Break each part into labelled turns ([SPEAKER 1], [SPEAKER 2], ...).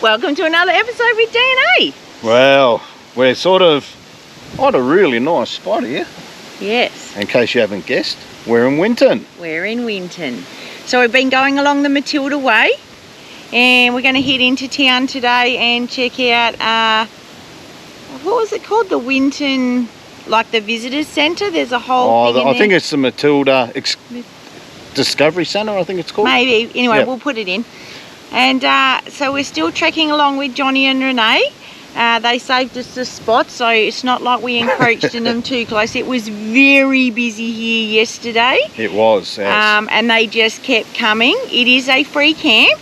[SPEAKER 1] Welcome to another episode with DNA.
[SPEAKER 2] Well, we're sort of on a really nice spot here.
[SPEAKER 1] Yes.
[SPEAKER 2] In case you haven't guessed, we're in Winton.
[SPEAKER 1] We're in Winton. So we've been going along the Matilda Way and we're going to head into town today and check out, what was it called? The Winton, like the visitors centre. There's a whole thing in
[SPEAKER 2] I think it's the Matilda Discovery Centre, I think it's called.
[SPEAKER 1] Maybe. Anyway,
[SPEAKER 2] yep.
[SPEAKER 1] We'll put it in. And so we're still trekking along with Johnny and Renee. They saved us the spot, so it's not like we encroached in them too close. It was very busy here yesterday.
[SPEAKER 2] It was, yes.
[SPEAKER 1] And they just kept coming. It is a free camp.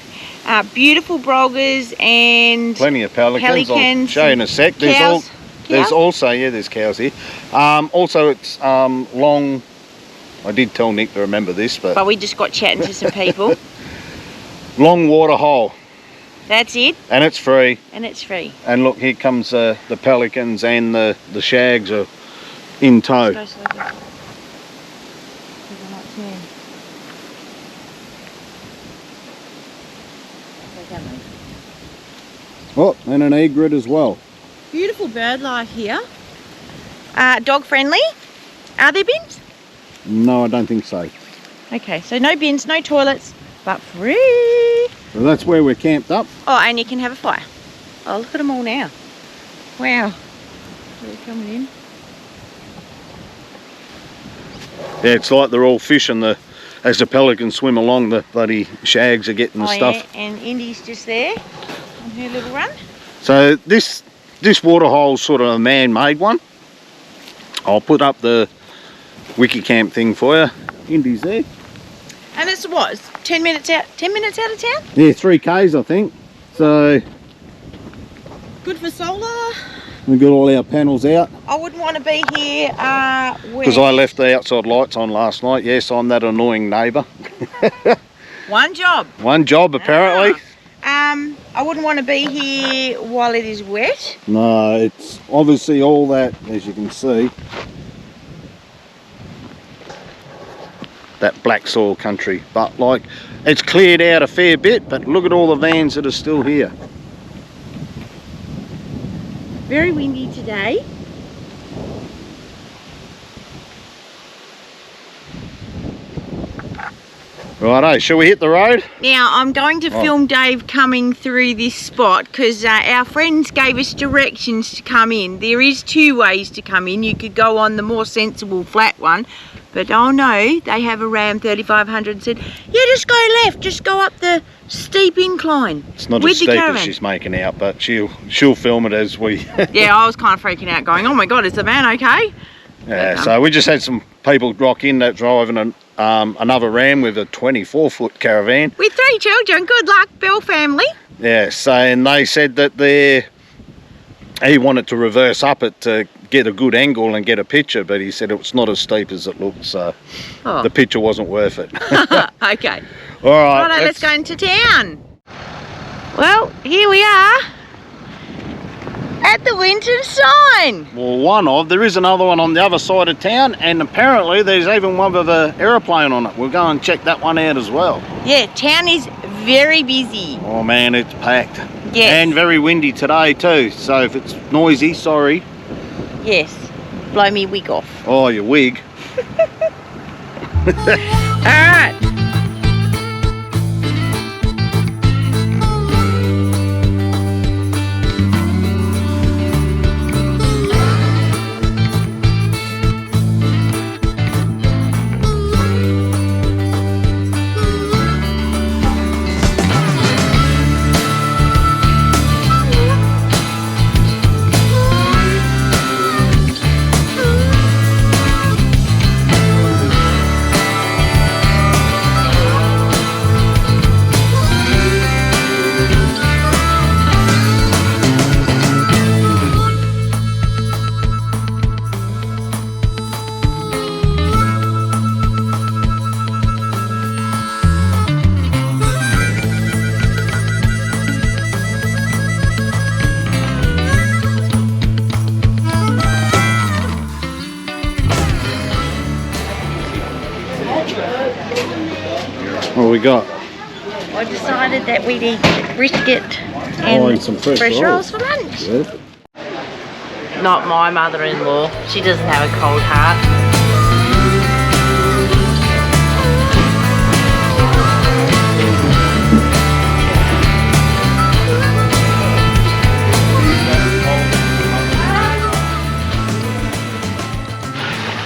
[SPEAKER 1] Beautiful broggers and
[SPEAKER 2] plenty of pelicans. I'll show you in a sec.
[SPEAKER 1] Cows.
[SPEAKER 2] There's also, yeah, there's cows here. Also, it's long. I did tell Nick to remember this, but
[SPEAKER 1] we just got chatting to some people.
[SPEAKER 2] Long waterhole.
[SPEAKER 1] That's it.
[SPEAKER 2] And it's free.
[SPEAKER 1] And it's free.
[SPEAKER 2] And look, here comes the pelicans and the shags are in tow. Oh, and an egret as well.
[SPEAKER 1] Beautiful bird life here. Dog friendly. Are there bins?
[SPEAKER 2] No, I don't think so.
[SPEAKER 1] Okay, so no bins, no toilets, but free.
[SPEAKER 2] So that's where we're camped up.
[SPEAKER 1] Oh, and you can have a fire. Oh, look at them all now. Wow. They're coming in.
[SPEAKER 2] Yeah, it's like they're all fishing as the pelicans swim along, the bloody shags are getting the stuff.
[SPEAKER 1] Yeah, and Indy's just there on her little run.
[SPEAKER 2] So this waterhole's sort of a man-made one. I'll put up the wiki camp thing for you. Indy's there.
[SPEAKER 1] And it's what? It's 10 minutes out of town?
[SPEAKER 2] Yeah, 3 Ks I think. So
[SPEAKER 1] good for solar.
[SPEAKER 2] We've got all our panels out.
[SPEAKER 1] I wouldn't want to be here
[SPEAKER 2] because I left the outside lights on last night. Yes, I'm that annoying neighbour.
[SPEAKER 1] One job.
[SPEAKER 2] One job apparently.
[SPEAKER 1] I wouldn't want to be here while it is wet.
[SPEAKER 2] No, it's obviously all that, as you can see, that black soil country, but like it's cleared out a fair bit, but look at all the vans that are still here.
[SPEAKER 1] Very windy today.
[SPEAKER 2] Righto, shall we hit the road?
[SPEAKER 1] Now I'm going to film Dave coming through this spot because our friends gave us directions to come in. There is 2 ways to come in. You could go on the more sensible flat one, but oh no, they have a Ram 3500 and said, yeah, just go left, just go up the steep incline.
[SPEAKER 2] It's not as steep as she's making out, but she'll film it as we...
[SPEAKER 1] Yeah, I was kind of freaking out going, oh my God, is the van okay?
[SPEAKER 2] Yeah, so we just had some people rock in that driving another Ram with a 24-foot caravan.
[SPEAKER 1] With 3 children, good luck, Bell family.
[SPEAKER 2] Yeah, so and they said that he wanted to reverse up it to get a good angle and get a picture, but he said it's not as steep as it looks, so the picture wasn't worth it.
[SPEAKER 1] Okay.
[SPEAKER 2] All right.
[SPEAKER 1] Righto, let's go into town. Well, here we are at the Winton'S sign.
[SPEAKER 2] Well, there is another one on the other side of town, and apparently there's even one with an aeroplane on it. We'll go and check that one out as well.
[SPEAKER 1] Yeah, town is very busy.
[SPEAKER 2] Oh man, it's packed.
[SPEAKER 1] Yes.
[SPEAKER 2] And very windy today too, so if it's noisy, sorry.
[SPEAKER 1] Yes, blow me wig off.
[SPEAKER 2] Oh, your wig.
[SPEAKER 1] All right.
[SPEAKER 2] What we got?
[SPEAKER 1] I decided that we'd eat brisket and
[SPEAKER 2] some fresh
[SPEAKER 1] rolls for lunch.
[SPEAKER 2] Yeah.
[SPEAKER 1] Not my mother-in-law. She doesn't have a cold heart.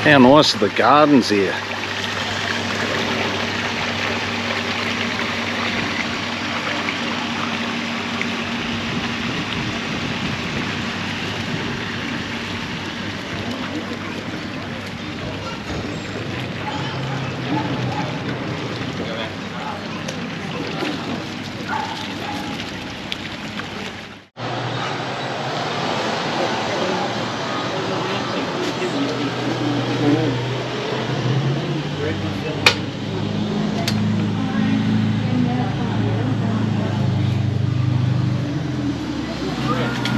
[SPEAKER 2] How nice are the gardens here.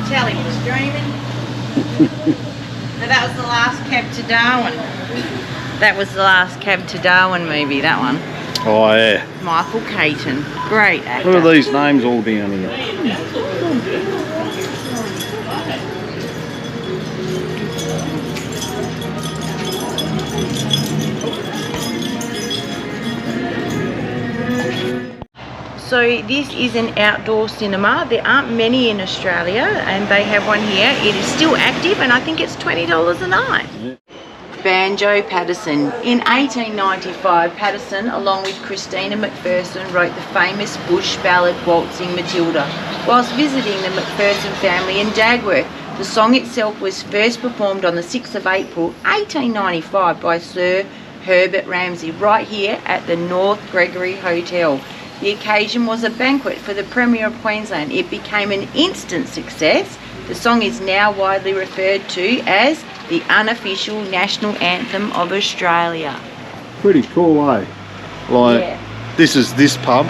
[SPEAKER 1] Tell him he's dreaming. No, that was the last cab to Darwin. That was the last cab to Darwin movie, that one.
[SPEAKER 2] Oh yeah.
[SPEAKER 1] Michael Caton. Great actor.
[SPEAKER 2] What are these names all down here?
[SPEAKER 1] So this is an outdoor cinema. There aren't many in Australia and they have one here. It is still active and I think it's $20 a night.
[SPEAKER 2] Yeah.
[SPEAKER 1] Banjo Patterson. In 1895, Patterson, along with Christina McPherson, wrote the famous bush ballad Waltzing Matilda whilst visiting the McPherson family in Dagworth. The song itself was first performed on the 6th of April 1895 by Sir Herbert Ramsay right here at the North Gregory Hotel. The occasion was a banquet for the Premier of Queensland. It became an instant success. The song is now widely referred to as the unofficial national anthem of Australia.
[SPEAKER 2] Pretty cool, eh? Like, yeah. This is this pub.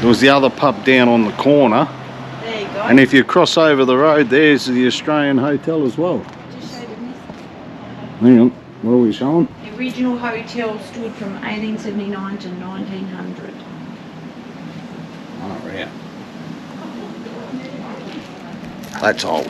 [SPEAKER 2] There was the other pub down on the corner.
[SPEAKER 1] There you go.
[SPEAKER 2] And if you cross over the road, there's the Australian Hotel as well.
[SPEAKER 1] Just show them this.
[SPEAKER 2] Hang on, what are we showing?
[SPEAKER 1] The original hotel stood from 1879 to 1900.
[SPEAKER 2] Oh, yeah. That's old.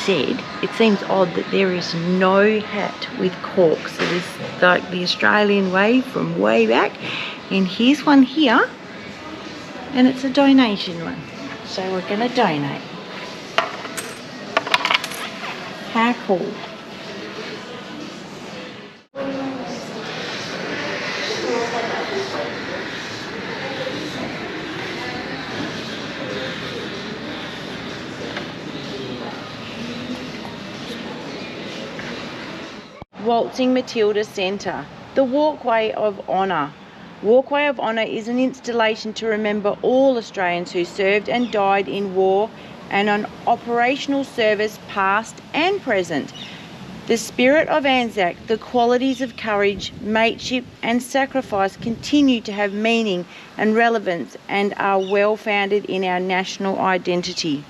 [SPEAKER 1] Said it seems odd that there is no hat with corks. It is like the Australian way from way back, and here's one here, and it's a donation one, so we're going to donate. How cool. Waltzing Matilda Centre. The Walkway of Honour. Walkway of Honour is an installation to remember all Australians who served and died in war and an operational service past and present. The spirit of Anzac, the qualities of courage, mateship and sacrifice continue to have meaning and relevance and are well founded in our national identity.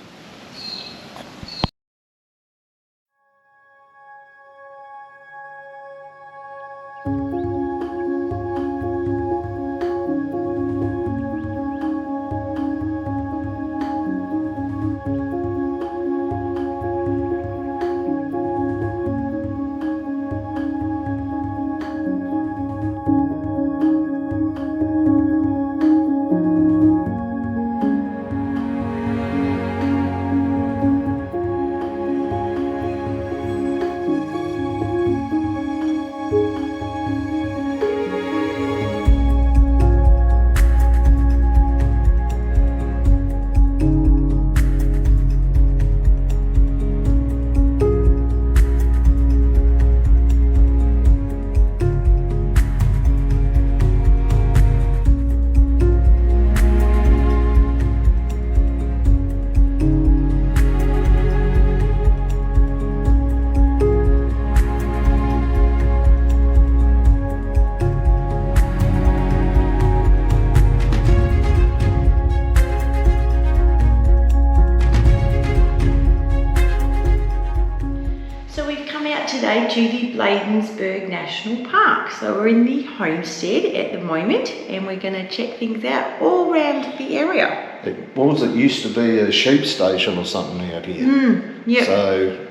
[SPEAKER 1] To the Bladensburg National Park. So we're in the homestead at the moment and we're going to check things out all around the area.
[SPEAKER 2] What was it? Used to be a sheep station or something out here.
[SPEAKER 1] Yep.
[SPEAKER 2] So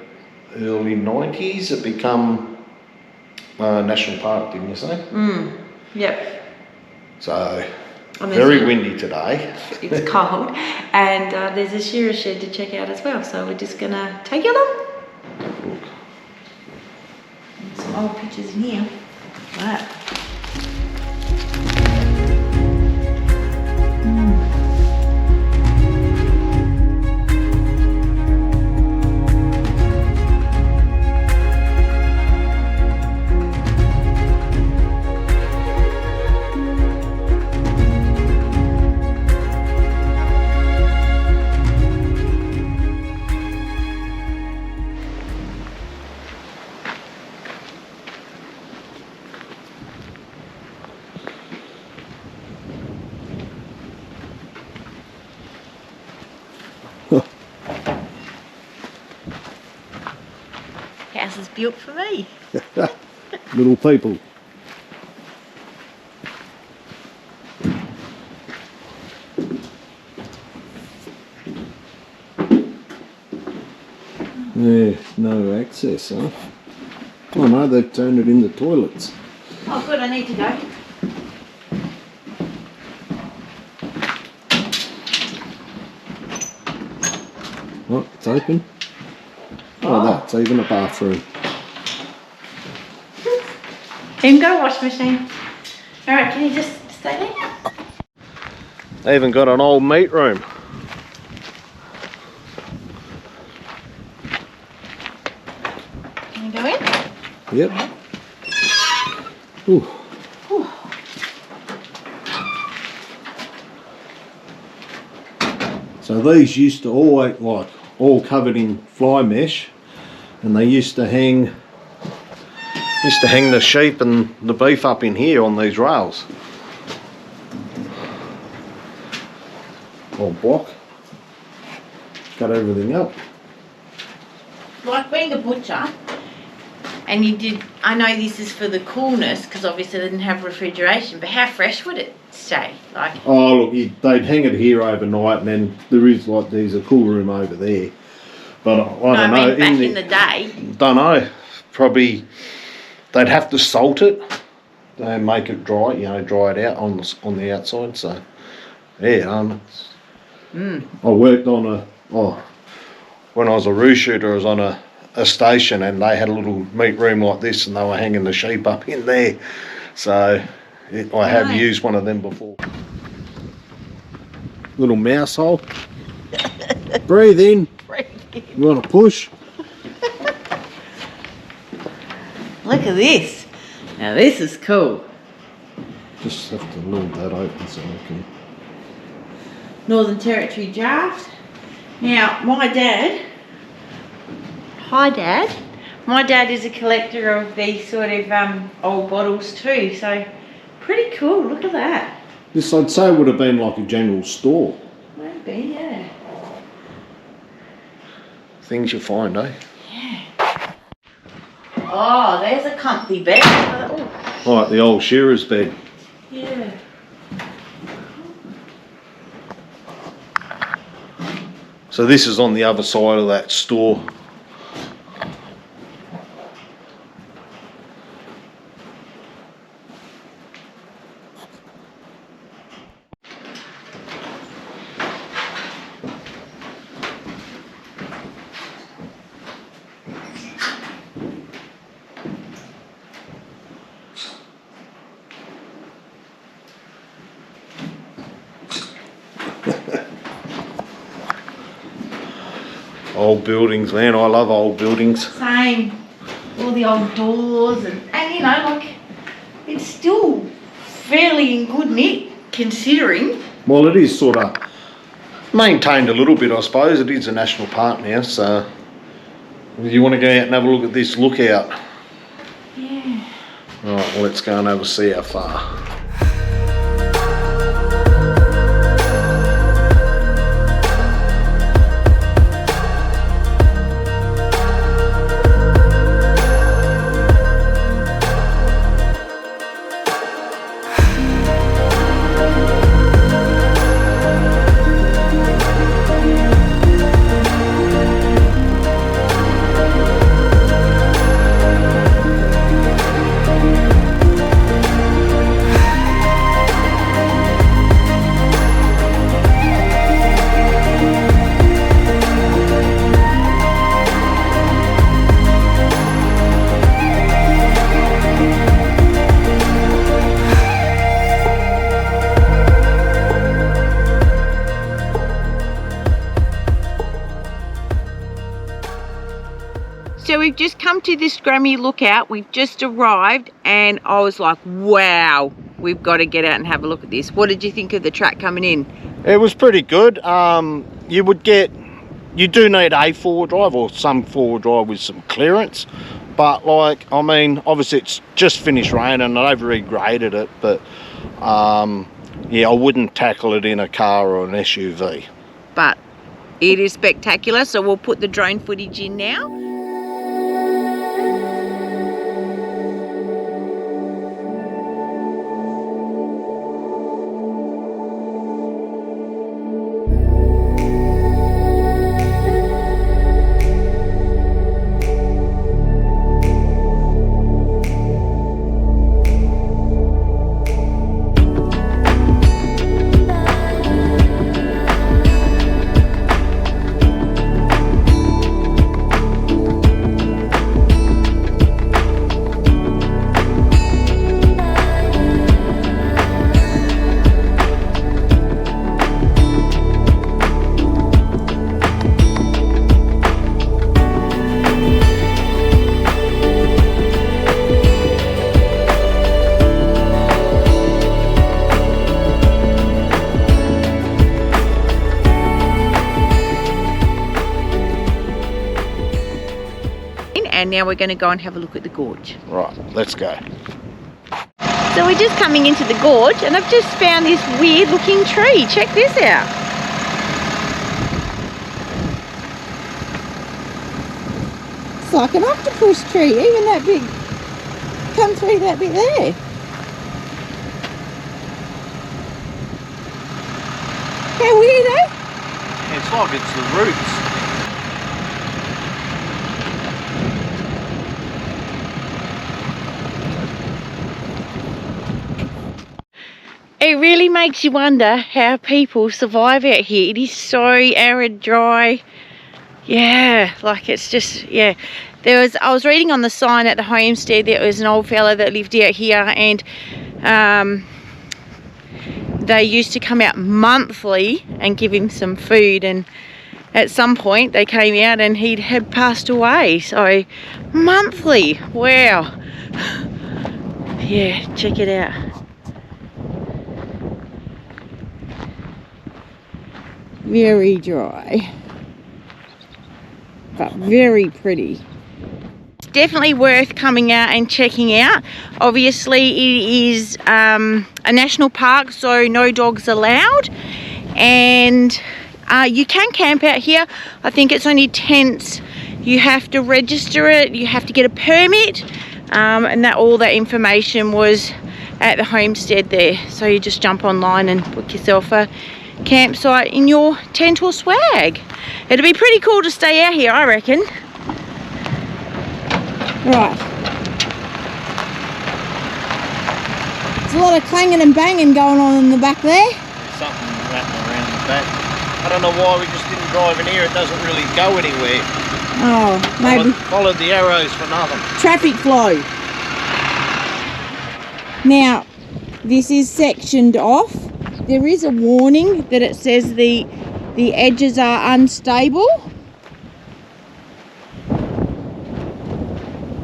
[SPEAKER 2] early 90s it become a national park, didn't you say?
[SPEAKER 1] Yep.
[SPEAKER 2] So very windy today.
[SPEAKER 1] It's cold and there's a shearer shed to check out as well. So we're just going to take you along.
[SPEAKER 2] Look.
[SPEAKER 1] Some old pictures in here. Right. House is built for me.
[SPEAKER 2] Little people. Yeah, no access, huh? Oh no, they've turned it into toilets.
[SPEAKER 1] Oh good, I need to go.
[SPEAKER 2] Oh, it's open. Oh, that's even a bathroom.
[SPEAKER 1] Even got a wash machine. Alright, can you just stay there?
[SPEAKER 2] They even got an old meat room.
[SPEAKER 1] Can you go in?
[SPEAKER 2] Yep. Ooh.
[SPEAKER 1] Ooh.
[SPEAKER 2] So these used to always, like, all covered in fly mesh, and they used to hang the sheep and the beef up in here on these rails. Old block. Cut everything up.
[SPEAKER 1] Like being a butcher, and you did, I know this is for the coolness, because obviously they didn't have refrigeration, but how fresh would it stay? Like,
[SPEAKER 2] oh look, they'd hang it here overnight, and then there is like, there's a cool room over there. But I don't know.
[SPEAKER 1] Back in the day.
[SPEAKER 2] Don't know. Probably they'd have to salt it and make it dry. You know, dry it out on the outside. So yeah. I worked on when I was a roo shooter, I was on a station, and they had a little meat room like this, and they were hanging the sheep up in there. So I have used one of them before. Little mouse hole. Breathe in. You want to push?
[SPEAKER 1] Look at this. Now this is cool.
[SPEAKER 2] Just have to leave that open so I can.
[SPEAKER 1] Northern Territory draft. Now, my dad, hi Dad, my dad is a collector of these sort of old bottles too, so pretty cool, look at that.
[SPEAKER 2] This I'd say would have been like a general store.
[SPEAKER 1] Maybe, yeah.
[SPEAKER 2] Things you find, eh?
[SPEAKER 1] Yeah. Oh, there's a comfy bed. Oh.
[SPEAKER 2] Like the old shearer's bed.
[SPEAKER 1] Yeah.
[SPEAKER 2] So this is on the other side of that store. Old buildings, man. I love old buildings.
[SPEAKER 1] Same. All the old doors and you know, like, it's still fairly in good nick considering.
[SPEAKER 2] Well, it is sort of maintained a little bit, I suppose. It is a national park now, so you want to go out and have a look at this lookout.
[SPEAKER 1] Yeah.
[SPEAKER 2] Right, well, let's go and have a see how far.
[SPEAKER 1] So we've just come to the Scrammy lookout. We've just arrived and I was like, wow, we've got to get out and have a look at this. What did you think of the track coming in?
[SPEAKER 2] It was pretty good. You do need a four-wheel drive or some four-wheel drive with some clearance. But like, I mean, obviously it's just finished raining and they've regraded it. But yeah, I wouldn't tackle it in a car or an SUV.
[SPEAKER 1] But it is spectacular. So we'll put the drone footage in now. And now we're going to go and have a look at the gorge.
[SPEAKER 2] Right, let's go.
[SPEAKER 1] So we're just coming into the gorge and I've just found this weird looking tree. Check this out. It's like an octopus tree, even that big, come through that bit there. How weird, eh?
[SPEAKER 2] It's like it's the roots.
[SPEAKER 1] It really makes you wonder how people survive out here. It is so arid, dry. Yeah, like it's just, yeah. I was reading on the sign at the homestead, there was an old fella that lived out here and they used to come out monthly and give him some food, and at some point they came out and he had passed away. So monthly, wow. Yeah, check it out. Very dry. but very pretty. It's definitely worth coming out and checking out. Obviously it is a national park, so no dogs allowed, and you can camp out here. I think it's only tents. You have to register it, you have to get a permit, and all that information was at the homestead there. So you just jump online and book yourself a campsite in your tent or swag. It'd be pretty cool to stay out here, I reckon. Right. There's a lot of clanging and banging going on in the back there.
[SPEAKER 2] There's something rattling around the back. I don't know why we just didn't drive in here. It doesn't really go anywhere.
[SPEAKER 1] Oh, maybe.
[SPEAKER 2] Followed the arrows for nothing.
[SPEAKER 1] Traffic flow. Now, this is sectioned off. There is a warning that it says the edges are unstable.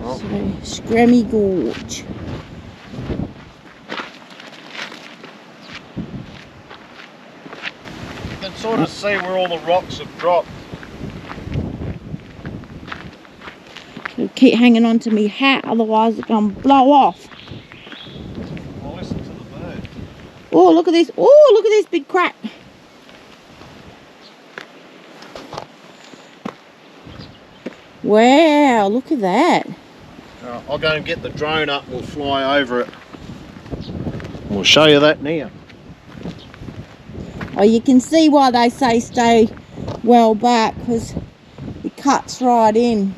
[SPEAKER 1] Oh. So, Scrammy Gorge.
[SPEAKER 2] You can sort of see where all the rocks have dropped.
[SPEAKER 1] So keep hanging on to me hat, otherwise it's going to blow off.
[SPEAKER 2] Well, listen to the bird.
[SPEAKER 1] Oh, look at this. Oh, look at this big crack. Wow, look at that.
[SPEAKER 2] I'll go and get the drone up, we'll fly over it. We'll show you that now.
[SPEAKER 1] Oh, you can see why they say stay well back, because it cuts right in.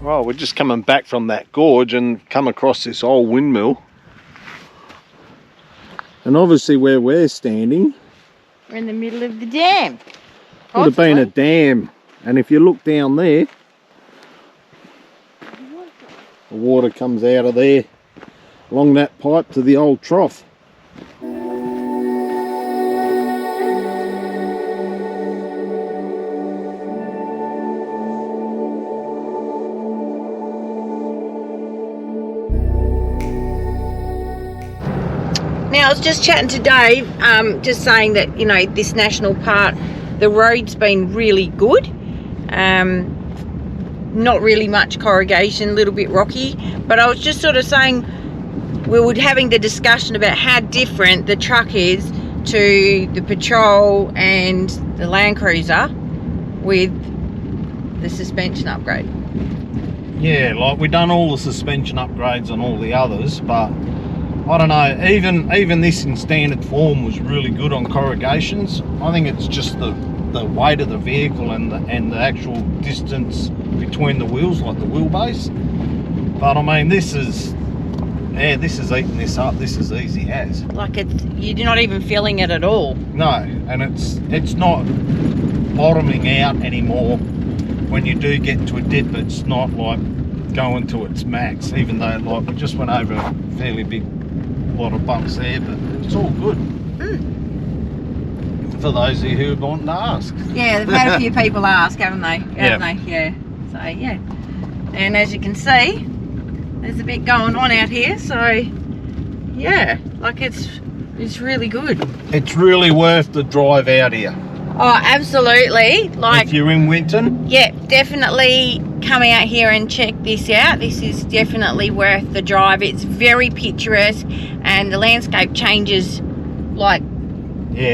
[SPEAKER 2] Well, we're just coming back from that gorge and come across this old windmill. And obviously where we're standing,
[SPEAKER 1] We're in the middle of the dam.
[SPEAKER 2] would have been a dam. And if you look down there, the water comes out of there along that pipe to the old trough.
[SPEAKER 1] Now, I was just chatting to Dave, just saying that, you know, this national park, the road's been really good. Not really much corrugation, a little bit rocky. But I was just sort of saying, we were having the discussion about how different the truck is to the Patrol and the Land Cruiser with the suspension upgrade.
[SPEAKER 2] Yeah, like we've done all the suspension upgrades on all the others, but I don't know, even this in standard form was really good on corrugations. I think it's just the weight of the vehicle and the actual distance between the wheels, like the wheelbase. But I mean, this is eating this up. This is easy as.
[SPEAKER 1] Like you're not even feeling it at all.
[SPEAKER 2] No, and it's not bottoming out anymore. When you do get to a dip, it's not like going to its max, even though like we just went over a fairly big lot of bumps there, but it's all good. For those of you who want to ask.
[SPEAKER 1] Yeah, they've had a few people ask, haven't they?
[SPEAKER 2] Yeah.
[SPEAKER 1] Yeah. So yeah. And as you can see, there's a bit going on out here, so Yeah, like it's really good.
[SPEAKER 2] It's really worth the drive out here.
[SPEAKER 1] Oh, absolutely. Like,
[SPEAKER 2] if you're in Winton.
[SPEAKER 1] Yeah, definitely come out here and check this out. This is definitely worth the drive. It's very picturesque and the landscape changes like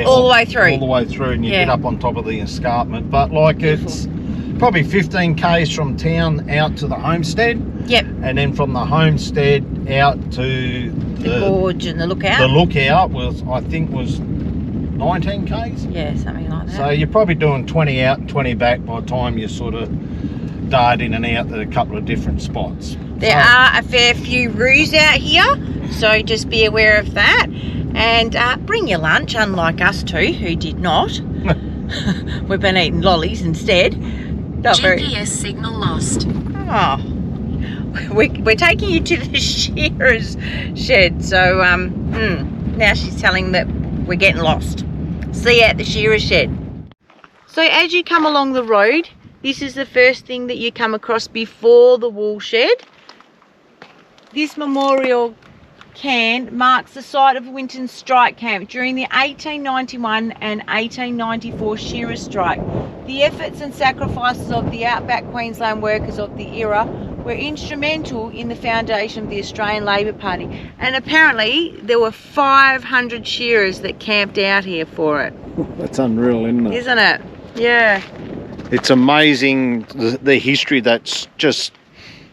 [SPEAKER 1] all the way through.
[SPEAKER 2] All the way through, and you get up on top of the escarpment. But like it's probably 15 k's from town out to the homestead.
[SPEAKER 1] Yep.
[SPEAKER 2] And then from the homestead out to
[SPEAKER 1] the gorge and the lookout.
[SPEAKER 2] The lookout was, I think, was 19 k's.
[SPEAKER 1] Yeah, something like that.
[SPEAKER 2] So you're probably doing 20 out and 20 back by the time you sort of dart in and out at a couple of different spots.
[SPEAKER 1] There are a fair few roos out here, so just be aware of that. And bring your lunch, unlike us two, who did not. We've been eating lollies instead.
[SPEAKER 3] GPS signal lost.
[SPEAKER 1] Oh, we're taking you to the shearer's shed. So now she's telling that we're getting lost. See you at the shearer's shed. So as you come along the road, this is the first thing that you come across before the wool shed. This memorial can marks the site of Winton'S strike camp during the 1891 and 1894 shearer strike. The efforts and sacrifices of the Outback Queensland workers of the era were instrumental in the foundation of the Australian Labor Party, and apparently there were 500 shearers that camped out here for it.
[SPEAKER 2] That's unreal, isn't it?
[SPEAKER 1] Isn't it? Yeah.
[SPEAKER 2] It's amazing the history that's just...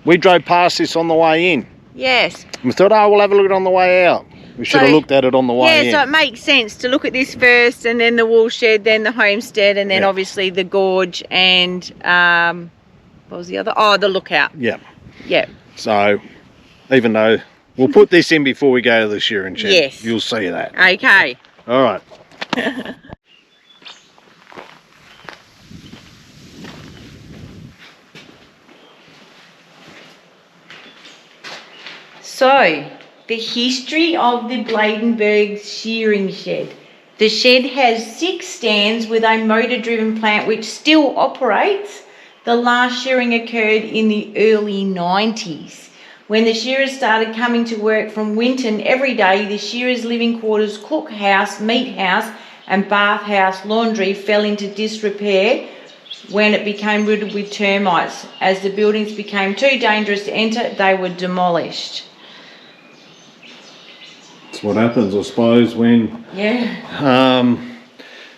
[SPEAKER 2] We drove past this on the way in.
[SPEAKER 1] Yes.
[SPEAKER 2] We thought, oh, we'll have a look at it on the way out. We should have looked at it on the way in.
[SPEAKER 1] Yeah, so it makes sense to look at this first, and then the wool shed, then the homestead, and then obviously the gorge and, what was the other? Oh, the lookout.
[SPEAKER 2] Yeah.
[SPEAKER 1] Yeah.
[SPEAKER 2] So, even though, we'll put this in before we go to the shearing shed.
[SPEAKER 1] Yes.
[SPEAKER 2] You'll see that.
[SPEAKER 1] Okay.
[SPEAKER 2] All right.
[SPEAKER 1] So, the history of the Bladensburg shearing shed. The shed has 6 stands with a motor-driven plant which still operates. The last shearing occurred in the early 90s. When the shearers started coming to work from Winton every day, the shearers' living quarters, cookhouse, meat house and bathhouse laundry fell into disrepair when it became riddled with termites. As the buildings became too dangerous to enter, they were demolished.
[SPEAKER 2] That's what happens, I suppose, when...
[SPEAKER 1] Yeah.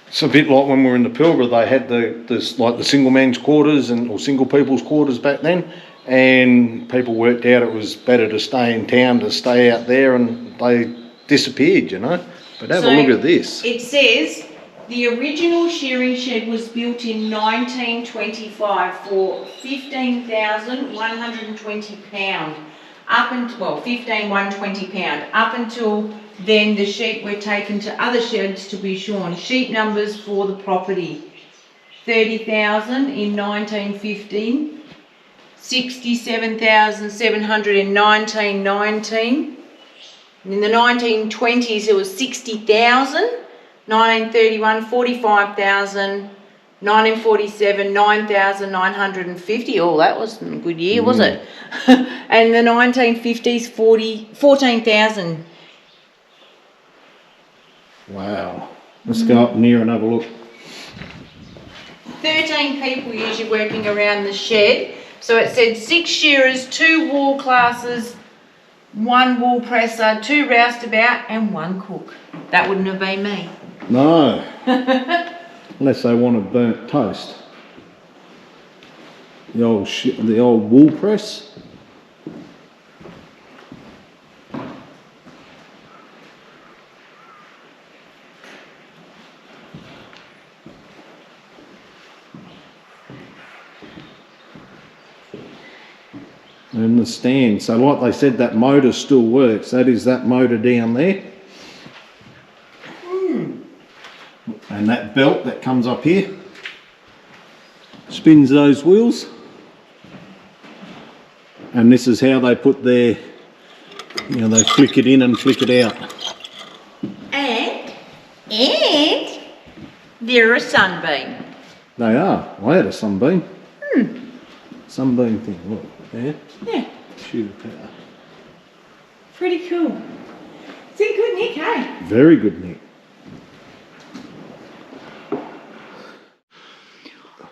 [SPEAKER 2] It's a bit like when we were in the Pilbara, they had the single men's quarters or single people's quarters back then, and people worked out it was better to stay in town to stay out there, and they disappeared, you know. But have a look at this. It
[SPEAKER 1] says the original shearing shed was built in 1925 for £15,120. Up until, well, £15,120. Up until then, the sheep were taken to other sheds to be shorn. Sheep numbers for the property: 30,000 in 1915, 67,700 in 1919. In the 1920s, it was 60,000. 1931, 45,000. 1947, 9,950. Oh, that was a good year, was it? And the 1950s, 14,000.
[SPEAKER 2] Wow. Let's go up near and have a look.
[SPEAKER 1] 13 people usually working around the shed. So it said 6 shearers, 2 wool classes, 1 wool presser, 2 roustabout and 1 cook. That wouldn't have been me.
[SPEAKER 2] No. Unless they wanted burnt toast. The old wool press. And the stand. So like they said, that motor still works. That is that motor down there. And that belt that comes up here spins those wheels. And this is how they put their, they flick it in and flick it out.
[SPEAKER 1] And they're a sunbeam.
[SPEAKER 2] They are. I had a sunbeam. Sunbeam thing, look, there.
[SPEAKER 1] Yeah.
[SPEAKER 2] Shooter power.
[SPEAKER 1] Pretty cool. It's in good nick, hey?
[SPEAKER 2] Very good nick.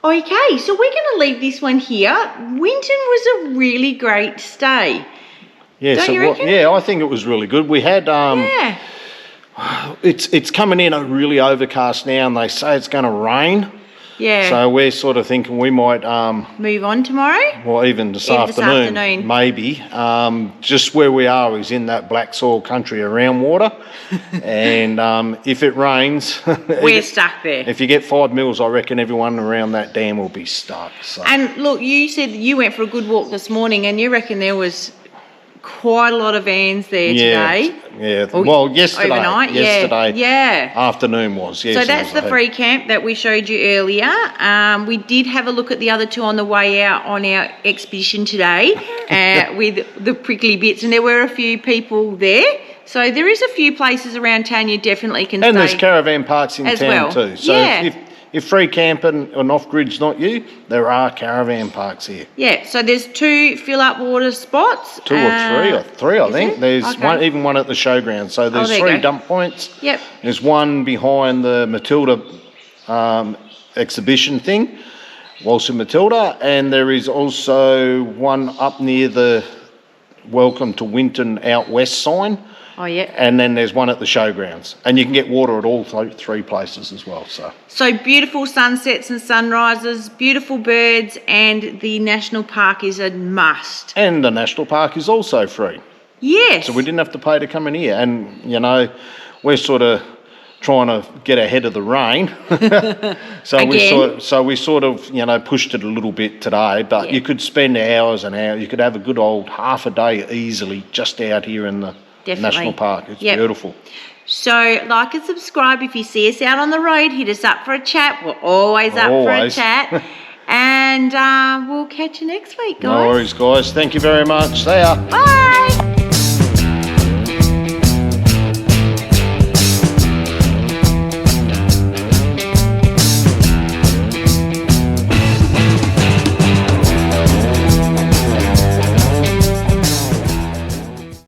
[SPEAKER 1] Okay, so we're going to leave this one here. Winton was a really great stay.
[SPEAKER 2] Yeah,
[SPEAKER 1] Don't
[SPEAKER 2] so
[SPEAKER 1] you reckon?
[SPEAKER 2] yeah, I think it was really good. We had
[SPEAKER 1] Yeah.
[SPEAKER 2] it's coming in a really overcast now, and they say it's going to rain.
[SPEAKER 1] Yeah.
[SPEAKER 2] So we're sort of thinking we might
[SPEAKER 1] Move on tomorrow?
[SPEAKER 2] well, even this
[SPEAKER 1] Even this
[SPEAKER 2] afternoon,
[SPEAKER 1] afternoon.
[SPEAKER 2] maybe. Just where we are is in that black soil country around water, and if it rains,
[SPEAKER 1] We're stuck there.
[SPEAKER 2] if you get 5 mils, I reckon everyone around that dam will be stuck. So.
[SPEAKER 1] And look, you said that you went for a good walk this morning, and you reckon there was quite a lot of vans there today.
[SPEAKER 2] Yeah.
[SPEAKER 1] Or
[SPEAKER 2] Well, yesterday.
[SPEAKER 1] overnight,
[SPEAKER 2] Yesterday.
[SPEAKER 1] Yeah.
[SPEAKER 2] Afternoon was. Yes,
[SPEAKER 1] So
[SPEAKER 2] it
[SPEAKER 1] that's
[SPEAKER 2] was
[SPEAKER 1] the free camp that we showed you earlier. We did have a look at the other two on the way out on our expedition today with the prickly bits, and there were a few people there. So there is a few places around town you definitely can
[SPEAKER 2] And
[SPEAKER 1] stay.
[SPEAKER 2] there's caravan parks in
[SPEAKER 1] as
[SPEAKER 2] town
[SPEAKER 1] well.
[SPEAKER 2] too. So
[SPEAKER 1] Yeah.
[SPEAKER 2] if free camping and off-grid's not you, there are caravan parks here.
[SPEAKER 1] Yeah, so there's 2 fill-up water spots.
[SPEAKER 2] 2 or 3, I
[SPEAKER 1] is
[SPEAKER 2] think.
[SPEAKER 1] it?
[SPEAKER 2] There's
[SPEAKER 1] Okay.
[SPEAKER 2] even one at the showground. So there's
[SPEAKER 1] there you
[SPEAKER 2] 3
[SPEAKER 1] go.
[SPEAKER 2] dump points.
[SPEAKER 1] Yep.
[SPEAKER 2] There's one behind the Matilda exhibition thing, Waltzing Matilda, and there is also one up near the Welcome to Winton Out West sign.
[SPEAKER 1] Oh, yeah.
[SPEAKER 2] And then there's one at the showgrounds. And you can get water at all 3 places as well.
[SPEAKER 1] So beautiful sunsets and sunrises, beautiful birds, and the national park is a must.
[SPEAKER 2] And the national park is also free.
[SPEAKER 1] Yes.
[SPEAKER 2] So we didn't have to pay to come in here. And, you know, we're sort of trying to get ahead of the rain. So we sort of, you know, pushed it a little bit today. But you could spend hours and hours. You could have a good old half a day easily just out here in the national park. It's beautiful.
[SPEAKER 1] So like and subscribe if you see us out on the road. Hit us up for a chat. We're always up for a chat. And we'll catch you next week, guys.
[SPEAKER 2] No worries, guys. Thank you very much. See ya.
[SPEAKER 1] Bye.